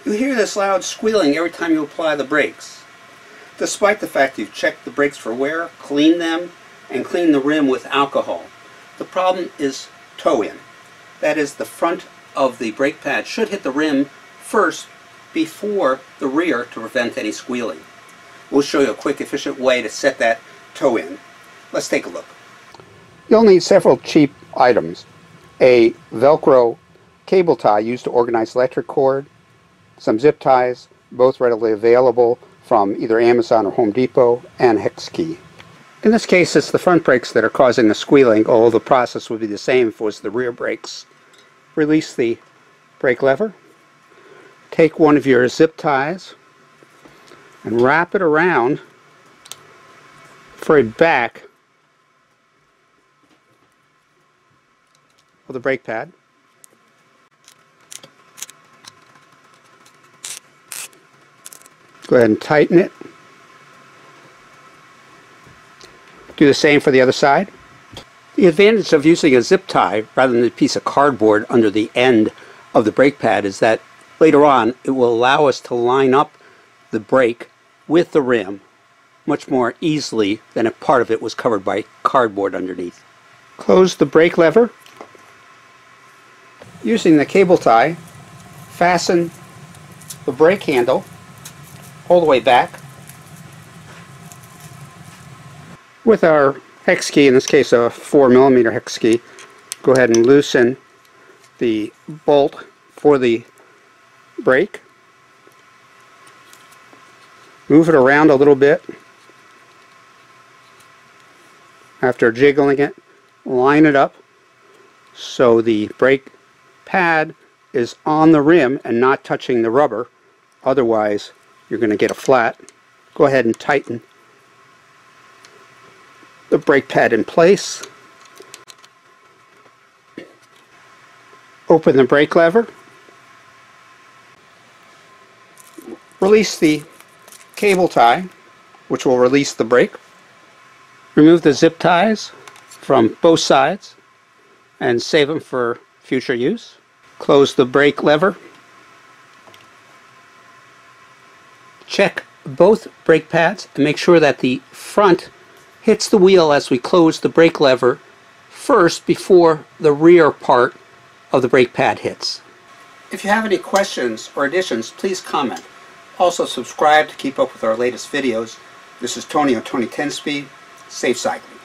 You hear this loud squealing every time you apply the brakes, despite the fact you've checked the brakes for wear, cleaned them, and cleaned the rim with alcohol. The problem is toe-in. That is, the front of the brake pad should hit the rim first before the rear to prevent any squealing. We'll show you a quick, efficient way to set that toe-in. Let's take a look. You'll need several cheap items. A Velcro cable tie used to organize electric cord, some zip ties, both readily available from either Amazon or Home Depot, and a hex key. In this case, it's the front brakes that are causing the squealing, although the process would be the same if it was the rear brakes. Release the brake lever. Take one of your zip ties and wrap it around for a back of the brake pad. Go ahead and tighten it. Do the same for the other side. The advantage of using a zip tie rather than a piece of cardboard under the end of the brake pad is that later on it will allow us to line up the brake with the rim much more easily than if part of it was covered by cardboard underneath. Close the brake lever. Using the cable tie, fasten the brake handle all the way back. With our hex key, in this case a 4mm hex key, go ahead and loosen the bolt for the brake. Move it around a little bit. After jiggling it, line it up so the brake pad is on the rim and not touching the rubber. Otherwise, you're going to get a flat. Go ahead and tighten the brake pad in place. Open the brake lever. Release the cable tie, which will release the brake. Remove the zip ties from both sides and save them for future use. Close the brake lever. Check both brake pads and make sure that the front hits the wheel as we close the brake lever first before the rear part of the brake pad hits. If you have any questions or additions, please comment. Also subscribe to keep up with our latest videos. This is Tony on Tony 10 Speed. Safe cycling.